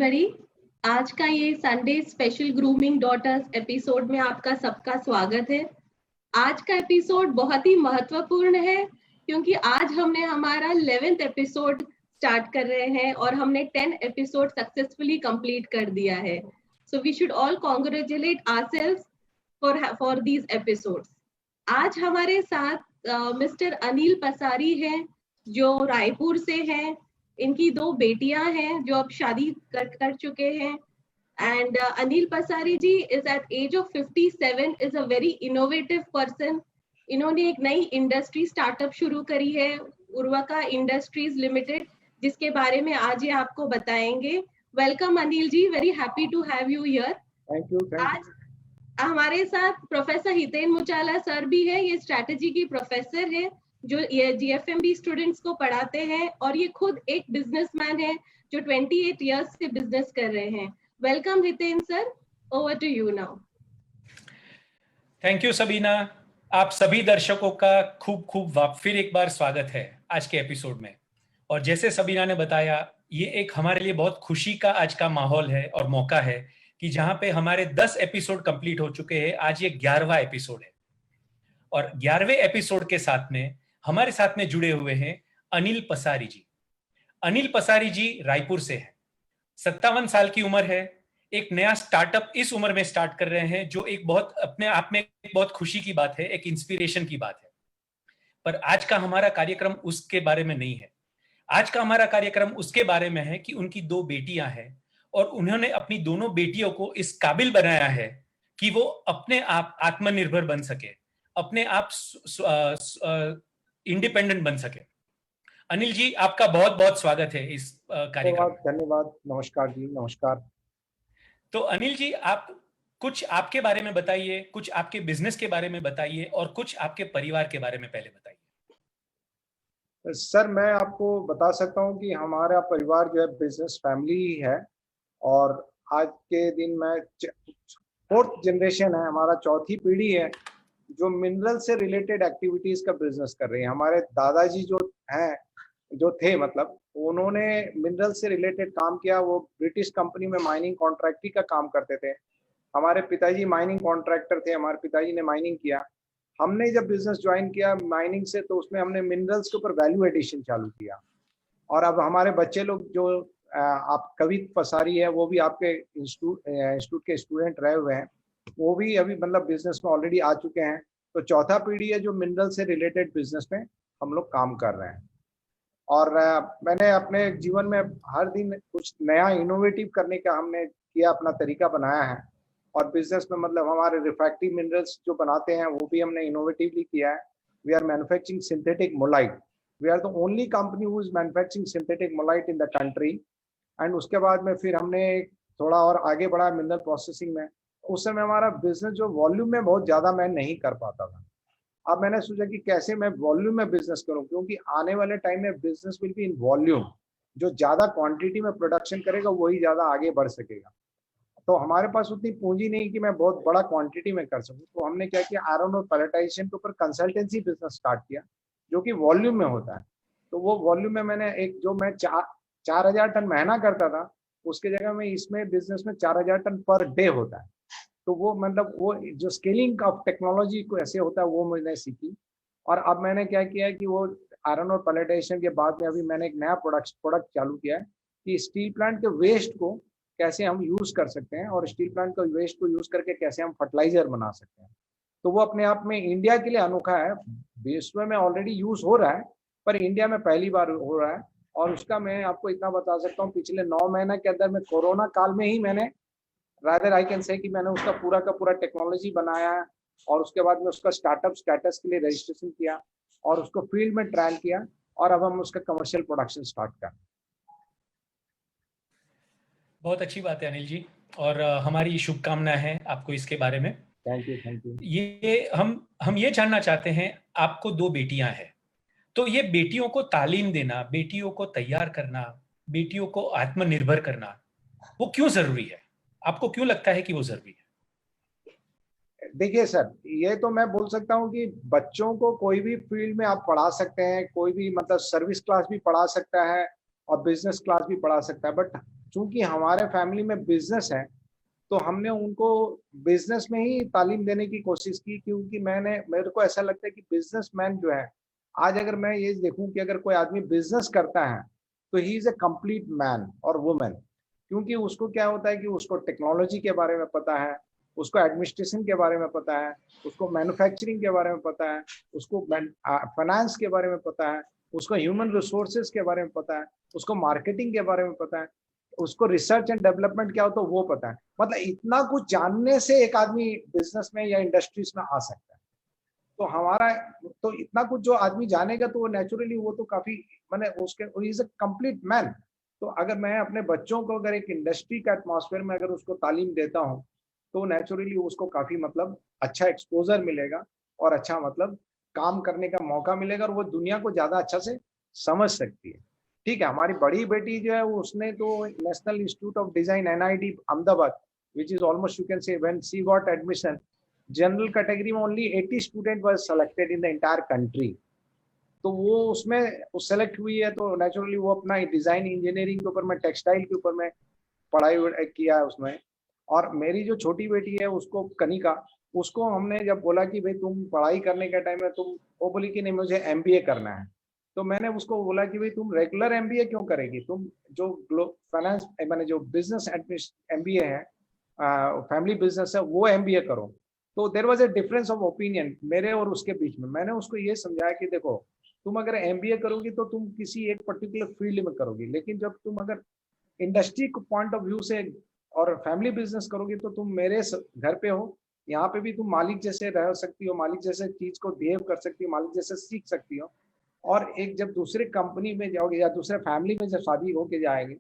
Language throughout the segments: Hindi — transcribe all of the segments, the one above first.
एवरीबॉडी। आज का ये Sunday special grooming daughters episode में आपका सबका स्वागत है। आज का एपिसोड बहुत ही महत्वपूर्ण है क्योंकि आज हमने हमारा 11th एपिसोड स्टार्ट कर रहे हैं और हमने 10 एपिसोड सक्सेसफुली कंप्लीट कर दिया है। So we should all congratulate ourselves for these episodes. आज हमारे साथ मिस्टर अनिल पसारी हैं जो रायपुर से हैं। इनकी 2 बेटियां हैं जो अब शादी कर चुके हैं। And Anil Pasari ji is at age of 57 is a very innovative person. इन्होंने एक नई इंडस्ट्री स्टार्टअप शुरू करी है, उर्वका इंडस्ट्रीज लिमिटेड, जिसके बारे में आज ये आपको बताएंगे। Welcome Anil ji, very happy to have you here. Thank you. आज हमारे साथ प्रोफेसर हितेन मुचाला सर भी है। ये स्ट्रैटेजी की प्रोफेसर है जो ये जीएफएमबी स्टूडेंट्स को पढ़ाते हैं और ये खुद एक बिजनेसमैन है जो 28 इयर्स से बिजनेस कर रहे हैं। Welcome Hiten sir, over to you now. Thank you Sabina. आप सभी दर्शकों का खूब खूब फिर एक बार स्वागत है आज के एपिसोड में। और जैसे सबीना ने बताया, ये एक हमारे लिए बहुत खुशी का आज का माहौल है और मौका है कि जहां पे हमारे 10 एपिसोड कंप्लीट हो चुके हैं। आज ये 11वां एपिसोड है और 11वें एपिसोड के साथ में हमारे साथ में जुड़े हुए हैं अनिल पसारी जी। अनिल पसारी जी रायपुर से हैं, 57 साल की उम्र है। एक नया स्टार्टअप इस उम्र में स्टार्ट कर रहे हैं जो एक बहुत अपने आप में बहुत खुशी की बात है, एक इंस्पिरेशन की बात है। पर आज का हमारा कार्यक्रम उसके बारे में नहीं है। आज का हमारा कार्यक्रम उसके बारे में है कि उनकी 2 बेटियां हैं और उन्होंने अपनी दोनों बेटियों को इस काबिल बनाया है कि वो अपने आप आत्मनिर्भर बन सके, अपने आप इंडिपेंडेंट बन सके। अनिल जी, आपका बहुत बहुत स्वागत है इस कार्यक्रम में। धन्यवाद। नमस्कार जी। नमस्कार। तो अनिल जी, आप कुछ आपके बारे में बताइए, कुछ आपके बिजनेस के बारे में बताइए और कुछ आपके परिवार के बारे में पहले बताइए। सर, मैं आपको बता सकता हूं कि हमारा परिवार जो है बिजनेस फैमिली ही है और आज के दिन में 4th जनरेशन है, हमारा 4थी पीढ़ी है जो मिनरल से रिलेटेड एक्टिविटीज का बिजनेस कर रही है। हमारे दादाजी जो थे मतलब उन्होंने मिनरल से रिलेटेड काम किया। वो ब्रिटिश कंपनी में माइनिंग कॉन्ट्रैक्टरी का काम करते थे। हमारे पिताजी माइनिंग कॉन्ट्रैक्टर थे, हमारे पिताजी ने माइनिंग किया। हमने जब बिजनेस ज्वाइन किया माइनिंग से तो उसमें हमने मिनरल्स के ऊपर वैल्यू एडिशन चालू किया। और अब हमारे बच्चे लोग जो आप कवित पसारी है वो भी आपके इंस्टीट्यूट के स्टूडेंट रहे हुए हैं, वो भी अभी मतलब बिजनेस में ऑलरेडी आ चुके हैं। तो 4था पीढ़ी है जो मिनरल से रिलेटेड बिजनेस में हम लोग काम कर रहे हैं। और मैंने अपने जीवन में हर दिन कुछ नया इनोवेटिव करने का हमने किया, अपना तरीका बनाया है। और बिजनेस में मतलब हमारे रिफ्रैक्टिव मिनरल्स जो बनाते हैं वो भी हमने इनोवेटिवली किया है। वी आर मैन्युफैक्चरिंग सिंथेटिक मोलाइट। We are the only company who is manufacturing synthetic मोलाइट इन द कंट्री। एंड उसके बाद में फिर हमने थोड़ा और आगे बढ़ा मिनरल प्रोसेसिंग में। उस समय हमारा बिजनेस जो वॉल्यूम में बहुत ज़्यादा मैं नहीं कर पाता था। अब मैंने सोचा कि कैसे मैं वॉल्यूम में बिजनेस करूं, क्योंकि आने वाले टाइम में business will be in volume. जो ज़्यादा क्वांटिटी में प्रोडक्शन करेगा वही ज़्यादा आगे बढ़ सकेगा। तो हमारे पास उतनी पूंजी नहीं कि मैं बहुत बड़ा क्वांटिटी में कर सकूं। तो हमने क्या किया, आयरन और पैलेटाइजेशन के ऊपर कंसल्टेंसी बिजनेस स्टार्ट किया जो कि वॉल्यूम में होता है। तो वो वॉल्यूम में मैंने एक जो मैं 4,000 टन महीना करता था उसके जगह में इसमें बिजनेस में 4,000 टन पर डे होता है। तो वो मतलब वो जो स्केलिंग ऑफ टेक्नोलॉजी को ऐसे होता है वो मैंने सीखी। और अब मैंने क्या किया है कि वो आयरन और पैलेटाइजेशन के बाद में अभी मैंने एक नया प्रोडक्ट चालू किया है कि स्टील प्लांट के वेस्ट को कैसे हम यूज कर सकते हैं और स्टील प्लांट के वेस्ट को यूज करके कैसे हम फर्टिलाइजर बना सकते हैं। तो वो अपने आप में इंडिया के लिए अनोखा है। विश्व में ऑलरेडी यूज हो रहा है पर इंडिया में पहली बार हो रहा है। और उसका मैं आपको इतना बता सकता हूँ, पिछले 9 महीने के अंदर में कोरोना काल में ही मैंने रादर आई कैन से कि मैंने उसका पूरा का पूरा टेक्नोलॉजी बनाया है और उसके बाद में उसका स्टार्टअप स्टेटस के लिए रजिस्ट्रेशन किया और उसको फील्ड में ट्रायल किया और अब हम उसका कमर्शियल प्रोडक्शन स्टार्ट कर। बहुत अच्छी बात है अनिल जी और हमारी शुभकामना है आपको इसके बारे में। Thank you. ये हम ये जानना चाहते हैं, आपको 2 बेटियां हैं, तो ये बेटियों को तालीम देना, बेटियों को तैयार करना, बेटियों को आत्मनिर्भर करना, वो क्यों जरूरी है? आपको क्यों लगता है कि वो जरूरी है? देखिए सर, ये तो मैं बोल सकता हूँ कि बच्चों को कोई भी फील्ड में आप पढ़ा सकते हैं, कोई भी मतलब सर्विस क्लास भी पढ़ा सकता है और बिजनेस क्लास भी पढ़ा सकता है। बट चूंकि हमारे फैमिली में बिजनेस है तो हमने उनको बिजनेस में ही तालीम देने की कोशिश की, क्योंकि मेरे को ऐसा लगता है कि बिजनेसमैन जो है, आज अगर मैं ये देखूं कि अगर कोई आदमी बिजनेस करता है तो he is a complete man और वुमेन, क्योंकि उसको क्या होता है कि उसको टेक्नोलॉजी के बारे में पता है, उसको एडमिनिस्ट्रेशन के बारे में पता है, उसको मैन्युफैक्चरिंग के बारे में पता है, उसको फाइनेंस के बारे में पता है, उसको ह्यूमन रिसोर्सेज के बारे में पता है, उसको मार्केटिंग के बारे में पता है, उसको रिसर्च एंड डेवलपमेंट क्या होता है वो पता है। मतलब इतना कुछ जानने से एक आदमी बिजनेस में या इंडस्ट्रीज में आ सकता है। तो हमारा तो इतना कुछ जो आदमी जानेगा तो वो नेचुरली वो तो काफी मैंने उसके इज अ कंप्लीट मैन। तो अगर मैं अपने बच्चों को अगर एक इंडस्ट्री का एटमॉस्फेयर में अगर उसको तालीम देता हूँ तो नेचुरली उसको काफी मतलब अच्छा एक्सपोजर मिलेगा और अच्छा मतलब काम करने का मौका मिलेगा और वो दुनिया को ज्यादा अच्छा से समझ सकती है। ठीक है, हमारी बड़ी बेटी जो है उसने तो National Institute of Design NIT Ahmedabad, which is almost you can say when she got admission, general category में only 80 student was selected in the entire country. तो वो उसमें सेलेक्ट हुई है तो नेचुरली वो अपना डिजाइन इंजीनियरिंग के ऊपर में, टेक्सटाइल के ऊपर में पढ़ाई किया है उसमें। और मेरी जो छोटी बेटी है उसको कनिका, उसको हमने जब बोला कि भाई तुम पढ़ाई करने के टाइम में तुम, वो बोली कि नहीं मुझे MBA करना है। तो मैंने उसको बोला कि भाई तुम रेगुलर MBA क्यों करेगी, तुम जो फाइनेंस मैंने जो बिजनेस MBA है, फैमिली बिजनेस है, वो MBA करो। तो there was a difference of opinion मेरे और उसके बीच में। मैंने उसको ये समझाया कि देखो तुम अगर MBA करोगी तो तुम किसी एक पर्टिकुलर फील्ड में करोगी, लेकिन जब तुम अगर इंडस्ट्री पॉइंट ऑफ व्यू से और फैमिली बिजनेस करोगी तो तुम मेरे घर पे हो, यहाँ पे भी तुम मालिक जैसे रह सकती हो, मालिक जैसे चीज को बिहेव कर सकती हो, मालिक जैसे सीख सकती हो। और एक जब दूसरे कंपनी में जाओगे या दूसरे फैमिली में जब शादी होके जाएगी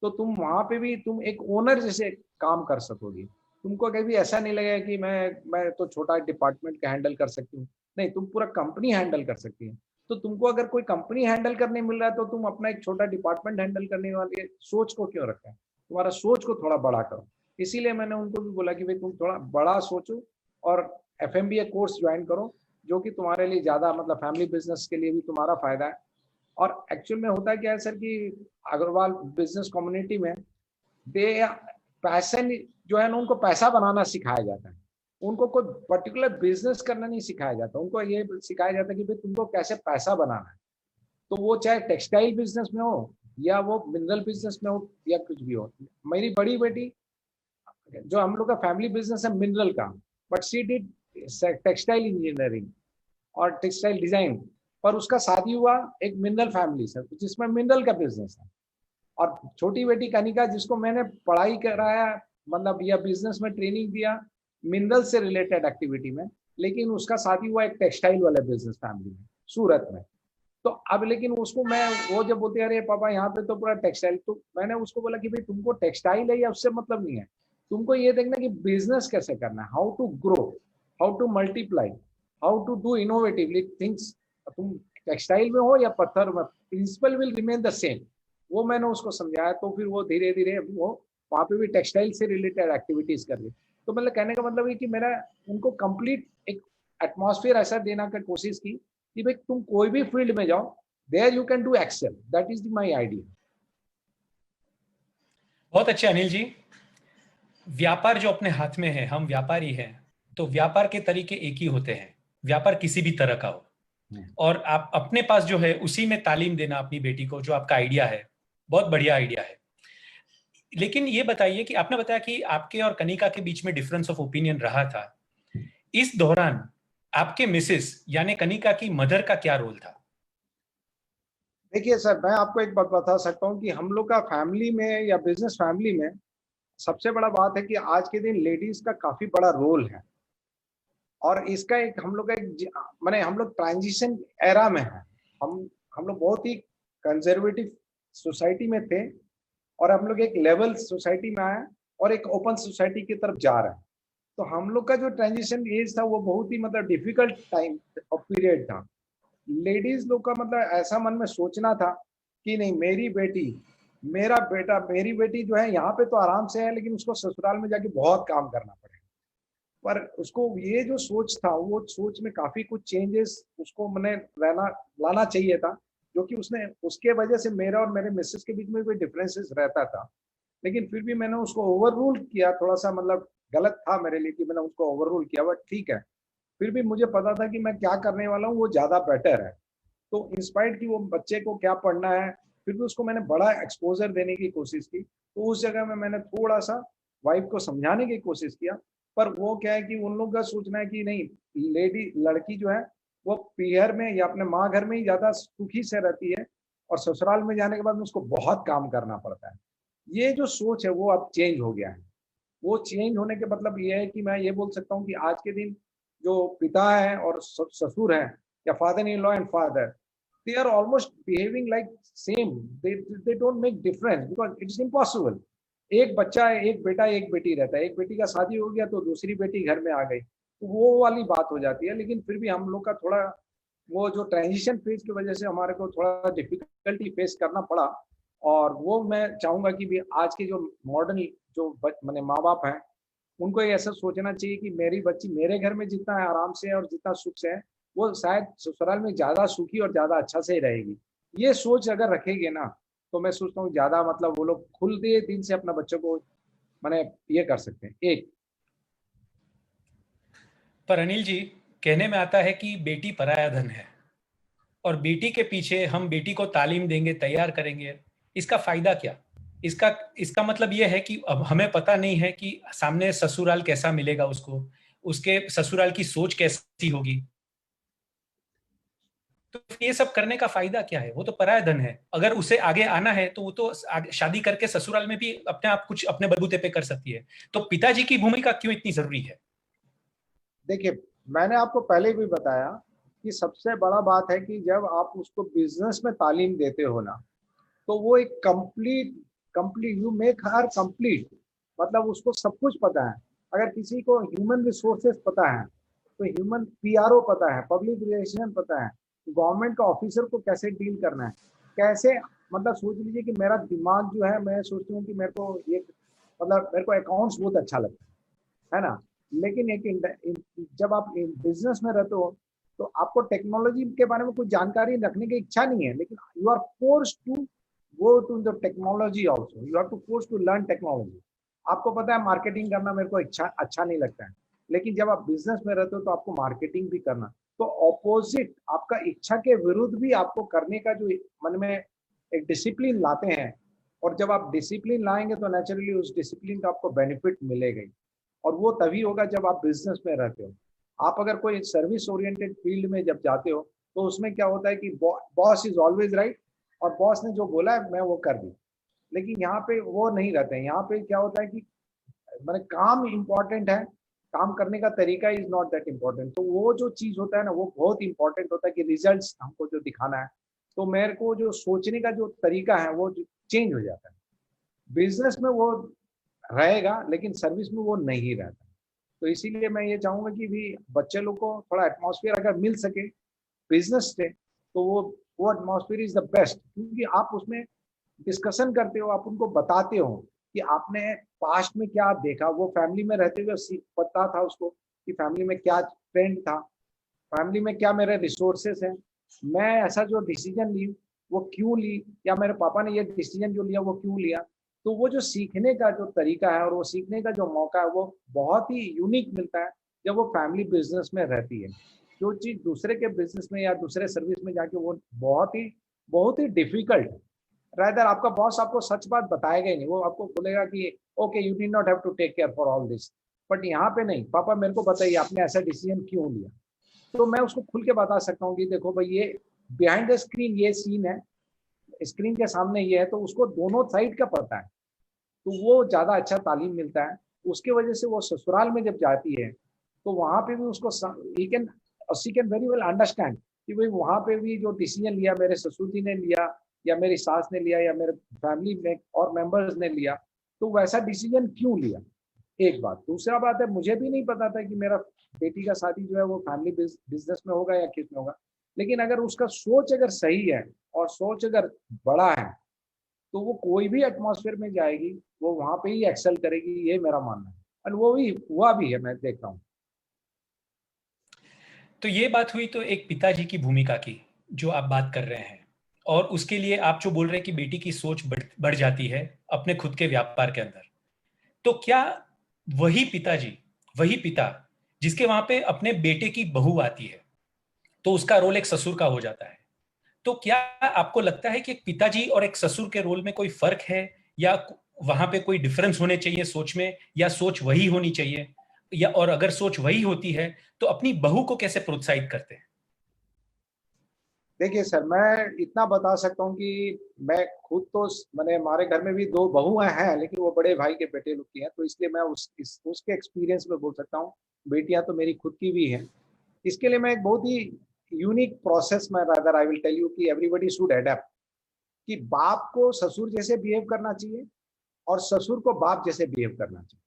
तो तुम वहां पे भी तुम एक ओनर जैसे काम कर सकोगी। तुमको कभी ऐसा नहीं लगेगा कि मैं तो छोटा डिपार्टमेंट का हैंडल कर सकती हूँ, नहीं तुम पूरा कंपनी हैंडल कर सकती है। तो तुमको अगर कोई कंपनी हैंडल करने मिल रहा है तो तुम अपना एक छोटा डिपार्टमेंट हैंडल करने वाले सोच को क्यों रखा है, तुम्हारा सोच को थोड़ा बड़ा करो। इसीलिए मैंने उनको भी बोला कि भाई तुम थोड़ा बड़ा सोचो और FMBA कोर्स ज्वाइन करो, जो कि तुम्हारे लिए ज्यादा मतलब फैमिली बिजनेस के लिए भी तुम्हारा फायदा है। और एक्चुअल में होता क्या है सर कि अग्रवाल बिजनेस कम्युनिटी में दे पैशन जो है ना, उनको पैसा बनाना सिखाया जाता है, उनको कोई पर्टिकुलर बिजनेस करना नहीं सिखाया जाता, उनको ये सिखाया जाता है कि भाई तुमको कैसे पैसा बनाना है। तो वो चाहे टेक्सटाइल बिजनेस में हो या वो मिनरल बिजनेस में हो या कुछ भी हो। मेरी बड़ी बेटी जो हम लोग का फैमिली बिजनेस है मिनरल का, but she did textile engineering और टेक्सटाइल डिजाइन, पर उसका शादी हुआ एक मिनरल फैमिली से जिसमें मिनरल का बिजनेस है। और छोटी बेटी कनिका जिसको मैंने पढ़ाई कराया मतलब या बिजनेस में ट्रेनिंग दिया मिनरल से रिलेटेड एक्टिविटी में, लेकिन उसका शादी हुआ एक टेक्सटाइल वाले बिजनेस फैमिली में सूरत में। तो अब लेकिन उसको मैं वो जब बोलते अरे पापा यहाँ पे तो पूरा टेक्सटाइल, तो मैंने उसको बोला कि भाई तुमको टेक्सटाइल है या उससे मतलब नहीं है, तुमको ये देखना कि बिजनेस कैसे करना है, how to grow, how to multiply, how to do innovatively things. तुम टेक्सटाइल में हो या पत्थर में, principle will remain the same. वो मैंने उसको समझाया तो फिर वो धीरे धीरे वो वहाँ पे भी टेक्सटाइल से रिलेटेड एक्टिविटीज कर रही। तो मतलब कहने का मतलब है कि मेरा उनको कंप्लीट एक एटमॉस्फेयर ऐसा देना का कोशिश की कि भाई तुम कोई भी फील्ड में जाओ, there you can do excel, that is my idea. बहुत अच्छे अनिल जी। व्यापार जो अपने हाथ में है, हम व्यापारी हैं, तो व्यापार के तरीके एक ही होते हैं, व्यापार किसी भी तरह का हो। और आप अपने पास जो है उसी में तालीम देना अपनी बेटी को, जो आपका आइडिया है, बहुत बढ़िया आइडिया है। लेकिन ये बताइए कि आपने बताया कि आपके और कनिका के बीच में डिफरेंस ऑफ ओपिनियन रहा था, इस दौरान आपके मिसेस यानी कनिका की मदर का क्या रोल था? देखिए सर, मैं आपको एक बात बता सकता हूँ कि हम लोग का फैमिली में या बिजनेस फैमिली में सबसे बड़ा बात है कि आज के दिन लेडीज का काफी बड़ा रोल है। और इसका एक हम लोग का एक माने हम लोग ट्रांजिशन एरा में है। हम लोग बहुत ही कंजर्वेटिव सोसाइटी में थे और हम लोग एक लेवल सोसाइटी में आए और एक ओपन सोसाइटी की तरफ जा रहे हैं। तो हम लोग का जो ट्रांजिशन एज था वो बहुत ही मतलब डिफिकल्ट टाइम और पीरियड था। लेडीज लोग का मतलब ऐसा मन में सोचना था कि नहीं मेरी बेटी, मेरा बेटा, मेरी बेटी जो है यहाँ पे तो आराम से है लेकिन उसको ससुराल में जाके बहुत काम करना पड़ेगा। पर उसको ये जो सोच था वो सोच में काफी कुछ चेंजेस उसको मैंने लाना चाहिए था, जो कि उसने उसके वजह से मेरा और मेरे मिसेस के बीच में कोई डिफरेंसेस रहता था। लेकिन फिर भी मैंने उसको ओवर रूल किया, थोड़ा सा मतलब गलत था मेरे लिए कि मैंने उसको ओवर रूल किया, बट ठीक है। फिर भी मुझे पता था कि मैं क्या करने वाला हूँ वो ज़्यादा बेटर है। तो इंस्पायर्ड कि वो बच्चे को क्या पढ़ना है, फिर भी उसको मैंने बड़ा एक्सपोजर देने की कोशिश की। तो उस जगह में मैंने थोड़ा सा वाइफ को समझाने की कोशिश किया, पर वो क्या है कि उन लोगों का सोचना है कि नहीं, लेडी लड़की जो है वो पीहर में या अपने माँ घर में ही ज़्यादा सुखी से रहती है, और ससुराल में जाने के बाद में उसको बहुत काम करना पड़ता है। ये जो सोच है वो अब चेंज हो गया है। वो चेंज होने के मतलब ये है कि मैं ये बोल सकता हूँ कि आज के दिन जो पिता है और ससुर है, या father in law and father, they are almost behaving like same. They don't make difference because it's impossible. एक बच्चा है, एक बेटा एक बेटी रहता है, एक बेटी का शादी हो गया तो दूसरी बेटी घर में आ गई, तो वो वाली बात हो जाती है। लेकिन फिर भी हम लोग का थोड़ा वो जो ट्रांजिशन फेज की वजह से हमारे को थोड़ा डिफिकल्टी फेस करना पड़ा। और वो मैं चाहूंगा कि भी आज के जो मॉडर्न जो मैंने माँ बाप हैं, उनको ये ऐसा सोचना चाहिए कि मेरी बच्ची मेरे घर में जितना आराम से और जितना सुख से है, वो शायद ससुराल में ज्यादा सुखी और ज्यादा अच्छा से ही रहेगी। ये सोच अगर रखेंगे ना, तो मैं सोचता हूँ ज्यादा मतलब वो लोग खुले दिल से अपना बच्चों को मैंने ये कर सकते हैं। एक पर अनिल जी, कहने में आता है कि बेटी पराया धन है, और बेटी के पीछे हम बेटी को तालीम देंगे, तैयार करेंगे, इसका फायदा क्या? इसका इसका मतलब यह है कि अब हमें पता नहीं है कि सामने ससुराल कैसा मिलेगा उसको, उसके ससुराल की सोच कैसी होगी। तो ये सब करने का फायदा क्या है? वो तो पराया धन है। अगर उसे आगे आना है तो वो तो शादी करके ससुराल में भी अपने आप कुछ अपने बलबूते पे कर सकती है। तो पिताजी की भूमिका क्यों इतनी जरूरी है? देखिए, मैंने आपको पहले भी बताया कि सबसे बड़ा बात है कि जब आप उसको बिजनेस में तालीम देते हो ना, तो वो एक complete complete you make her complete. मतलब उसको सब कुछ पता है। अगर किसी को ह्यूमन रिसोर्सेज पता है, तो ह्यूमन पीआरओ पता है, पब्लिक रिलेशन पता है, गवर्नमेंट का ऑफिसर को कैसे डील करना है, कैसे मतलब सोच लीजिए कि मेरा दिमाग जो है, मैं सोचती हूँ कि मेरे को ये मतलब मेरे को अकाउंट्स बहुत अच्छा लगता है ना। लेकिन जब आप बिजनेस में रहते हो, तो आपको टेक्नोलॉजी के बारे में कुछ जानकारी रखने की इच्छा नहीं है, लेकिन you are force to go to the technology also, you have to force to learn technology. आपको पता है मार्केटिंग करना मेरे को अच्छा नहीं लगता है, लेकिन जब आप बिजनेस में रहते हो तो आपको मार्केटिंग भी करना। तो ऑपोजिट आपका इच्छा के विरुद्ध भी आपको करने का जो मन में एक डिसिप्लिन लाते हैं, और जब आप डिसिप्लिन लाएंगे तो नेचुरली उस डिसिप्लिन का आपको बेनिफिट मिलेगा ही। और वो तभी होगा जब आप बिजनेस में रहते हो। आप अगर कोई सर्विस ओरिएंटेड फील्ड में जब जाते हो, तो उसमें क्या होता है कि बॉस इज ऑलवेज राइट, और बॉस ने जो बोला है मैं वो कर दी। लेकिन यहाँ पे वो नहीं रहते हैं। यहाँ पे क्या होता है कि मैंने काम इम्पोर्टेंट है, काम करने का तरीका इज नॉट दैट इम्पोर्टेंट। तो वो जो चीज होता है ना, वो बहुत इंपॉर्टेंट होता है कि रिजल्ट्स हमको जो दिखाना है। तो मेरे को जो सोचने का जो तरीका है वो चेंज हो जाता है। बिजनेस में वो रहेगा, लेकिन सर्विस में वो नहीं रहता। तो इसीलिए मैं ये चाहूंगा कि भी बच्चे लोग को थोड़ा एटमॉस्फेयर अगर मिल सके बिजनेस से, तो वो एटमॉस्फेयर इज द बेस्ट, क्योंकि आप उसमें डिस्कशन करते हो, आप उनको बताते हो कि आपने पास्ट में क्या देखा। वो फैमिली में रहते हुए पता था उसको कि फैमिली में क्या ट्रेंड था, फैमिली में क्या मेरे रिसोर्सेस हैं, मैं ऐसा जो डिसीजन ली वो क्यों ली, या मेरे पापा ने ये डिसीजन जो लिया वो क्यों लिया। तो वो जो सीखने का जो तरीका है और वो सीखने का जो मौका है, वो बहुत ही यूनिक मिलता है जब वो फैमिली बिजनेस में रहती है। जो चीज दूसरे के बिजनेस में या दूसरे सर्विस में जाके वो बहुत ही डिफिकल्ट। रादर आपका बॉस आपको सच बात बताएगा ही नहीं, वो आपको बोलेगा कि okay you need not have to take care for all this. But यहाँ पे नहीं, पापा मेरे को बताइए आपने ऐसा डिसीजन क्यों लिया। तो मैं उसको खुल के बता सकता हूँ कि देखो भाई, ये बिहाइंड द स्क्रीन ये सीन है, स्क्रीन के सामने ये है, तो उसको दोनों साइड का पता है। तो वो ज्यादा अच्छा तालीम मिलता है। उसके वजह से वो ससुराल में जब जाती है, तो वहां पे भी उसको he can she can very well understand कि भाई वहां पे भी जो डिसीजन लिया मेरे ससुर जी ने लिया, या मेरी सास ने लिया, या मेरे फैमिली में और मेंबर्स ने लिया, तो वैसा डिसीजन क्यों लिया। एक बात। दूसरा बात है, मुझे भी नहीं पता था कि मेरा बेटी का शादी जो है वो फैमिली बिजनेस में होगा या किस में होगा। लेकिन अगर उसका सोच अगर सही है और सोच अगर बड़ा है, तो वो कोई भी एटमॉस्फेयर में जाएगी, वो वहां पे ही एक्सेल करेगी, ये मेरा मानना है। और वो भी हुआ भी है, मैं देख रहा हूँ। तो ये बात हुई तो एक पिताजी की भूमिका की, जो आप बात कर रहे हैं। और उसके लिए आप जो बोल रहे हैं कि बेटी की सोच बढ़ जाती है अपने खुद के व्यापार के अंदर, तो क्या वही पिता जिसके वहां पे अपने बेटे की बहू आती है, तो उसका रोल एक ससुर का हो जाता है, तो क्या आपको लगता है कि एक पिताजी और एक ससुर के रोल में कोई फर्क है, या वहां पे कोई डिफरेंस होने चाहिए सोच में, या सोच वही होनी चाहिए, या और अगर सोच वही होती है तो अपनी बहू को कैसे प्रोत्साहित करते हैं? देखिए सर, मैं इतना बता सकता हूँ कि मैं खुद तो मैंने हमारे घर में भी दो बहुएं हैं, लेकिन वो बड़े भाई के बेटे लोग की हैं, तो इसलिए मैं उसके एक्सपीरियंस में बोल सकता हूँ। बेटियां तो मेरी खुद की भी हैं। इसके लिए मैं एक बहुत ही यूनिक प्रोसेस में rather I will tell you कि एवरीबडी शुड अडेप्ट, कि बाप को ससुर जैसे बिहेव करना चाहिए और ससुर को बाप जैसे बिहेव करना चाहिए।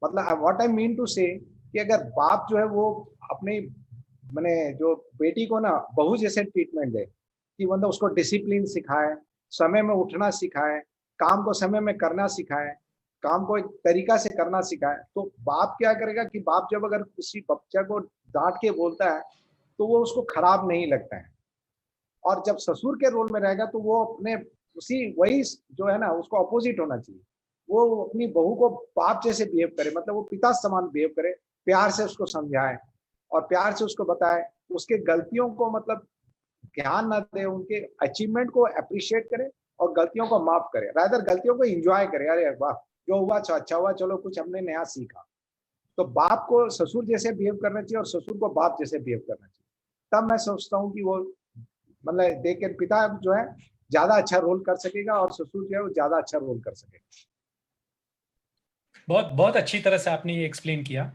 मतलब व्हाट आई मीन टू से कि अगर बाप जो है वो अपने मैंने जो बेटी को ना बहू जैसे ट्रीटमेंट दे, कि मतलब उसको डिसिप्लिन सिखाए, समय में उठना सिखाए, काम को समय में करना सिखाए, काम को एक तरीका से करना सिखाए, तो बाप क्या करेगा कि बाप जब अगर किसी बच्चा को डांट के बोलता है तो वो उसको खराब नहीं लगता है। और जब ससुर के रोल में रहेगा तो वो अपने उसी वही जो है ना उसको अपोजिट होना चाहिए। वो अपनी बहू को बाप जैसे बिहेव करे, मतलब वो पिता समान बिहेव करे, प्यार से उसको समझाए और प्यार से उसको बताए, उसके गलतियों को मतलब ध्यान ना दे, उनके अचीवमेंट को अप्रिशिएट करे और गलतियों को माफ करे, रादर गलतियों को एंजॉय करे। अरे वाह, जो हुआ अच्छा हुआ, चलो कुछ हमने नया सीखा। तो बाप को ससुर जैसे बिहेव करना चाहिए और ससुर को बाप जैसे बिहेव करना चाहिए। तब मैं सोचता हूँ कि वो मतलब देख के पिता जो है ज्यादा अच्छा रोल कर सकेगा और ससुर जो है वो ज्यादा अच्छा रोल कर सकेगा। बहुत बहुत अच्छी तरह से आपने ये एक्सप्लेन किया।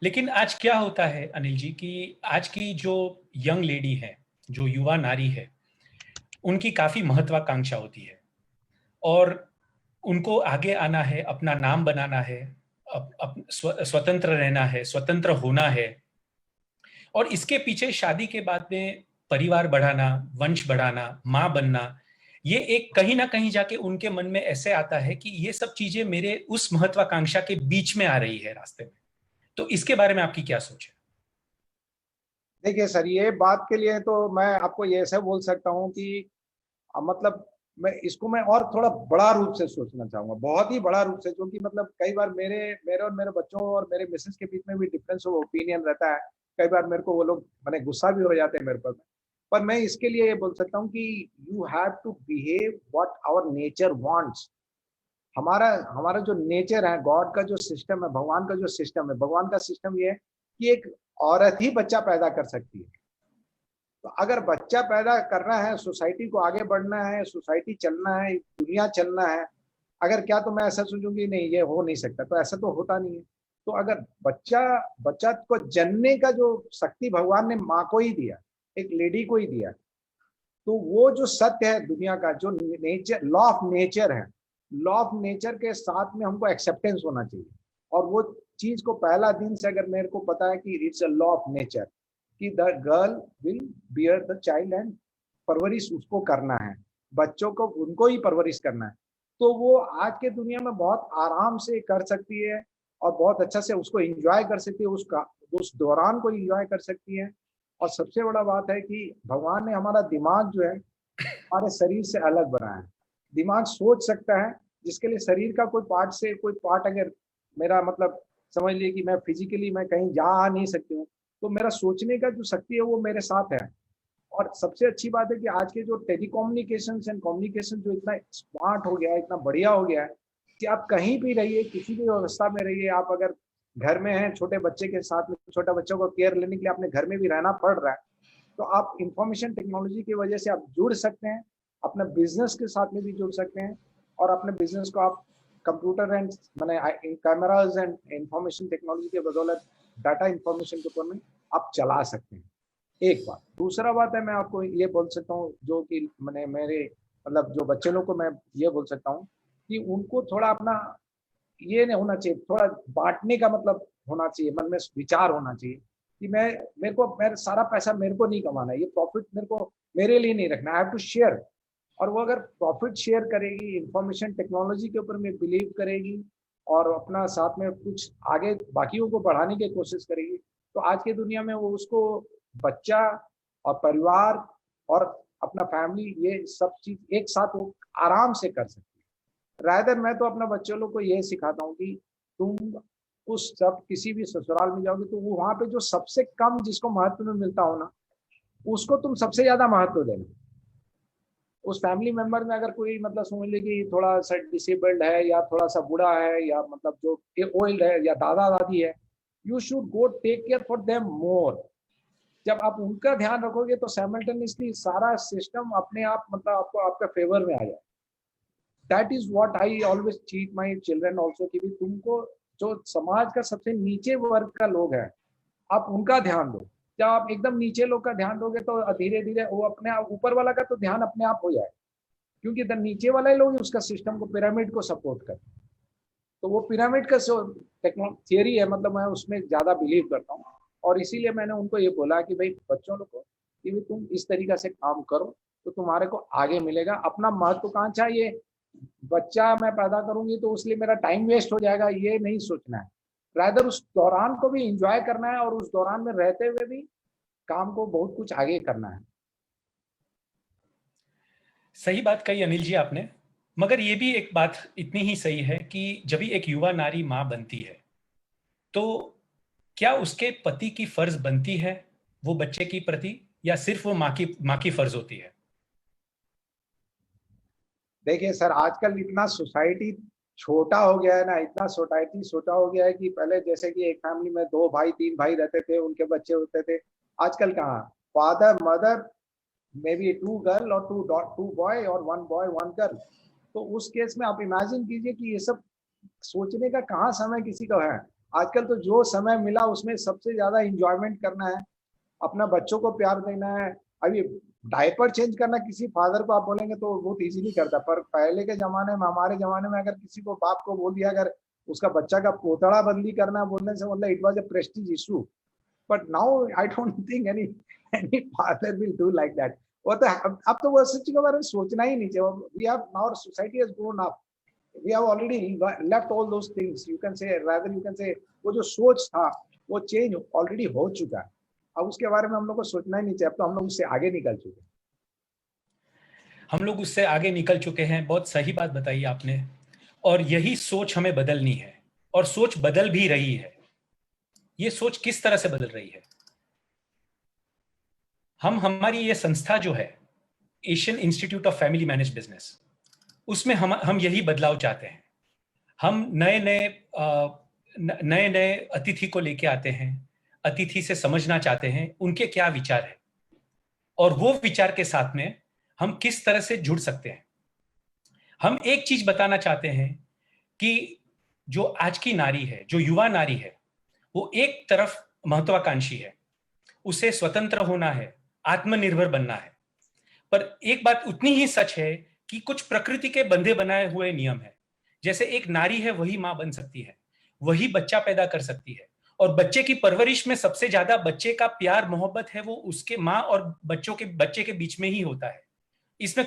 लेकिन आज क्या होता है अनिल जी कि आज की जो यंग लेडी है, जो युवा नारी है, उनकी काफी महत्वाकांक्षा होती है और उनको आगे आना है, अपना नाम बनाना है, स्वतंत्र रहना है, स्वतंत्र होना है, और इसके पीछे शादी के बाद में परिवार बढ़ाना, वंश बढ़ाना, माँ बनना, ये एक कहीं ना कहीं जाके उनके मन में ऐसे आता है कि ये सब चीजें मेरे उस महत्वाकांक्षा के बीच में आ रही है रास्ते में। तो इसके बारे में आपकी क्या सोच है? देखिए सर, ये बात के लिए तो मैं आपको ये ऐसे बोल सकता हूँ कि मतलब मैं और थोड़ा बड़ा रूप से सोचना चाहूंगा, बहुत ही बड़ा रूप से, क्योंकि मतलब कई बार मेरे मेरे और मेरे बच्चों और मेरे मिसेस के बीच में भी डिफरेंस ऑफ ओपिनियन रहता है। कई बार मेरे को वो लोग मैंने गुस्सा भी हो जाते हैं मेरे पर मैं इसके लिए ये बोल सकता हूँ कि you have to behave what our nature wants. हमारा हमारा जो नेचर है, गॉड का जो सिस्टम है, भगवान का जो सिस्टम है, भगवान का सिस्टम ये है कि एक औरत ही बच्चा पैदा कर सकती है। तो अगर बच्चा पैदा करना है, सोसाइटी को आगे बढ़ना है, सोसाइटी चलना है, दुनिया चलना है, अगर क्या तो मैं ऐसा सोचूंगी नहीं ये हो नहीं सकता, तो ऐसा तो होता नहीं है। तो अगर बच्चा बच्चा को जनने का जो शक्ति भगवान ने माँ को ही दिया, एक लेडी को ही दिया, तो वो जो सत्य है दुनिया का, जो नेचर लॉ ऑफ नेचर है, लॉ ऑफ नेचर के साथ में हमको एक्सेप्टेंस होना चाहिए। और वो चीज को पहला दिन से अगर मेरे को पता है कि it's a law of nature, कि the girl will bear the child and परवरिश उसको करना है, बच्चों को उनको ही परवरिश करना है, तो वो आज के दुनिया में बहुत आराम से कर सकती है और बहुत अच्छा से उसको एंजॉय कर सकती है, उसका उस दौरान को एंजॉय कर सकती है। और सबसे बड़ा बात है कि भगवान ने हमारा दिमाग जो है हमारे शरीर से अलग बनाया है। दिमाग सोच सकता है, जिसके लिए शरीर का कोई पार्ट से कोई पार्ट अगर मेरा मतलब समझ लिए कि मैं फिजिकली मैं कहीं जा आ नहीं सकती हूँ, तो मेरा सोचने का जो शक्ति है वो मेरे साथ है। और सबसे अच्छी बात है कि आज के जो टेलीकम्युनिकेशन एंड कम्युनिकेशन जो इतना स्मार्ट हो गया है, इतना बढ़िया हो गया है, कि आप कहीं भी रहिए, किसी भी व्यवस्था में रहिए, आप अगर घर में हैं छोटे बच्चे के साथ में, छोटे बच्चों को केयर लेने के लिए आपने घर में भी रहना पड़ रहा है, तो आप इंफॉर्मेशन टेक्नोलॉजी की वजह से आप जुड़ सकते हैं, अपने बिजनेस के साथ में भी जुड़ सकते हैं, और अपने बिजनेस को आप कंप्यूटर एंड मैंने कैमराज एंड इंफॉर्मेशन टेक्नोलॉजी के बदौलत डाटा इंफॉर्मेशन के ऊपर में आप चला सकते हैं। एक बात, दूसरा बात है मैं आपको ये बोल सकता हूँ, जो कि मैंने मेरे मतलब जो बच्चे लोग को मैं ये बोल सकता हूँ कि उनको थोड़ा अपना ये नहीं होना चाहिए, थोड़ा बांटने का मतलब होना चाहिए, मन में विचार होना चाहिए कि मेरे को मेरा सारा पैसा मेरे को नहीं कमाना है, ये प्रॉफिट मेरे को मेरे लिए नहीं रखना, आई हैव टू शेयर। और वो अगर प्रॉफिट शेयर करेगी, इंफॉर्मेशन टेक्नोलॉजी के ऊपर में बिलीव करेगी और अपना साथ में कुछ आगे बाकियों को बढ़ाने की कोशिश करेगी, तो आज की दुनिया में वो उसको बच्चा और परिवार और अपना फैमिली, ये सब चीज एक साथ वो आराम से कर सकती है। रादर मैं तो अपने बच्चों लोग को ये सिखाता हूँ कि तुम उस सब किसी भी ससुराल में जाओगे तो वो वहां पे जो सबसे कम जिसको महत्व में मिलता हो ना, उसको तुम सबसे ज्यादा महत्व देना। उस फैमिली मेंबर में अगर कोई मतलब समझ ले कि थोड़ा सा डिसेबल्ड है या थोड़ा सा बूढ़ा है या मतलब जो ओल्ड है या दादा दादी है, you should go take care for them more. जब आप उनका ध्यान रखोगे तो साइमल्टेनियसली सारा सिस्टम अपने आप मतलब आपको आपका फेवर में आ जाए। That is what I always teach my children also कि तुमको जो समाज का सबसे नीचे वर्ग का लोग है, आप उनका ध्यान दो। जब आप एकदम नीचे लोग का ध्यान दोगे तो धीरे धीरे वो अपने आप, ऊपर वाला का तो ध्यान अपने आप हो जाए, क्योंकि नीचे वाला ही लोग उसका सिस्टम को, पिरामिड को सपोर्ट करते। तो वो पिरामिड का थियरी है, मतलब मैं उसमें ज्यादा बिलीव करता हूँ। और इसीलिए मैंने उनको ये बोला कि भाई बच्चों लोग को कि भाई तुम इस तरीका से काम करो तो तुम्हारे को आगे मिलेगा। अपना महत्वाकांक्षा ये बच्चा मैं पैदा करूंगी तो उसलिए मेरा टाइम वेस्ट हो जाएगा, ये नहीं सोचना है। रादर उस दौरान को भी एंजॉय करना है और उस दौरान में रहते हुए भी काम को बहुत कुछ आगे करना है। सही बात कही अनिल जी आपने, मगर ये भी एक बात इतनी ही सही है कि जब भी एक युवा नारी मां बनती है तो क्या उसके पति की फर्ज बनती है वो बच्चे की प्रति, या सिर्फ वो माँ की फर्ज होती है? देखिए सर, आजकल इतना सोसाइटी छोटा हो गया है ना, इतना सोसाइटी छोटा हो गया है कि पहले जैसे कि एक फैमिली में 2 भाई 3 भाई रहते थे, उनके बच्चे होते थे। आजकल कहाँ, father mother may be 2 girl और 2 बॉय और 1 बॉय 1 गर्ल। तो उस केस में आप इमेजिन कीजिए कि ये सब सोचने का कहाँ समय किसी को है। आजकल तो जो समय मिला उसमें सबसे ज्यादा इंजॉयमेंट करना है, अपना बच्चों को प्यार देना है। अभी डायपर चेंज करना किसी फादर को आप बोलेंगे तो बहुत इजीली करता, पर पहले के जमाने में, हमारे जमाने में अगर किसी को बाप को बोल दिया अगर उसका बच्चा का पोतड़ा बंदी करना बोलने से मतलब it was a Prestige issue. But now I don't think any father will do like that. वो तो अब तो वो सच्ची के बारे में सोचना ही नहीं चाहिए। We have now society has grown up, we have already left all those things, you can say rather you can say वो जो सोच था वो चेंज ऑलरेडी हो चुका है। अब उसके बारे में हम लोग को सोचना ही नहीं चाहिए, अब तो हम लोग उससे आगे निकल चुके हैं। हम लोग उससे आगे निकल चुके हैं, बहुत सही बात बताई आपने। और यही सोच हमें बदलनी है, और सोच बदल भी रही है। ये सोच किस तरह से बदल रही है? हमारी ये संस्था जो है Asian institute of family manage business, उसमें हम यही बदलाव चाहते हैं। हम नए नए अतिथि को लेके आते हैं, अतिथि से समझना चाहते हैं उनके क्या विचार है, और वो विचार के साथ में हम किस तरह से जुड़ सकते हैं। हम एक चीज बताना चाहते हैं कि जो आज की नारी है, जो युवा नारी है, वो एक तरफ महत्वाकांक्षी है, उसे स्वतंत्र होना है, आत्मनिर्भर बनना है। पर एक बात उतनी ही सच है कि कुछ प्रकृति के बंधे बनाए हुए नियम है। जैसे एक नारी है वही मां बन सकती है, वही बच्चा पैदा कर सकती है, और बच्चे की परवरिश में सबसे ज्यादा बच्चे का प्यार मोहब्बत है वो उसके माँ और बच्चे के बीच में ही होता है। इसमें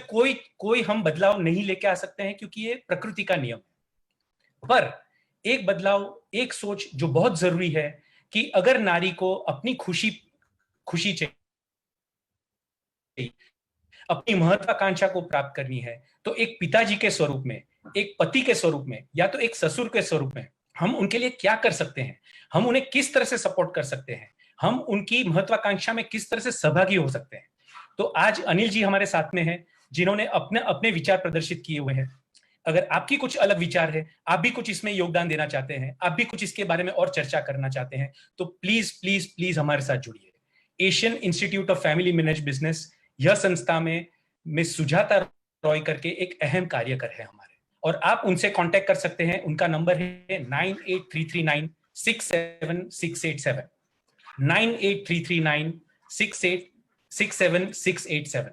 कोई हम बदलाव नहीं लेके आ सकते हैं, क्योंकि ये प्रकृति का नियम है। पर एक बदलाव, एक सोच जो बहुत जरूरी है कि अगर नारी को अपनी खुशी चाहिए, अपनी महत्वाकांक्षा को प्राप्त करनी है, तो एक पिताजी के स्वरूप में, एक पति के स्वरूप में, या तो एक ससुर के स्वरूप में हम उनके लिए क्या कर सकते हैं, हम उन्हें किस तरह से सपोर्ट कर सकते हैं, हम उनकी महत्वाकांक्षा में किस तरह से सहभागी हो सकते हैं। तो आज अनिल जी हमारे साथ में हैं, जिन्होंने अपने अपने विचार प्रदर्शित किए हुए हैं। अगर आपकी कुछ अलग विचार है, आप भी कुछ इसमें योगदान देना चाहते हैं, आप भी कुछ इसके बारे में और चर्चा करना चाहते हैं, तो प्लीज प्लीज प्लीज हमारे साथ जुड़िए। Asian institute of family manage business, यह संस्था में मिस सुजाता रॉय करके एक अहम कार्यकर है हमारे, और आप उनसे कांटेक्ट कर सकते हैं। उनका नंबर है 9833967687, 9833967687।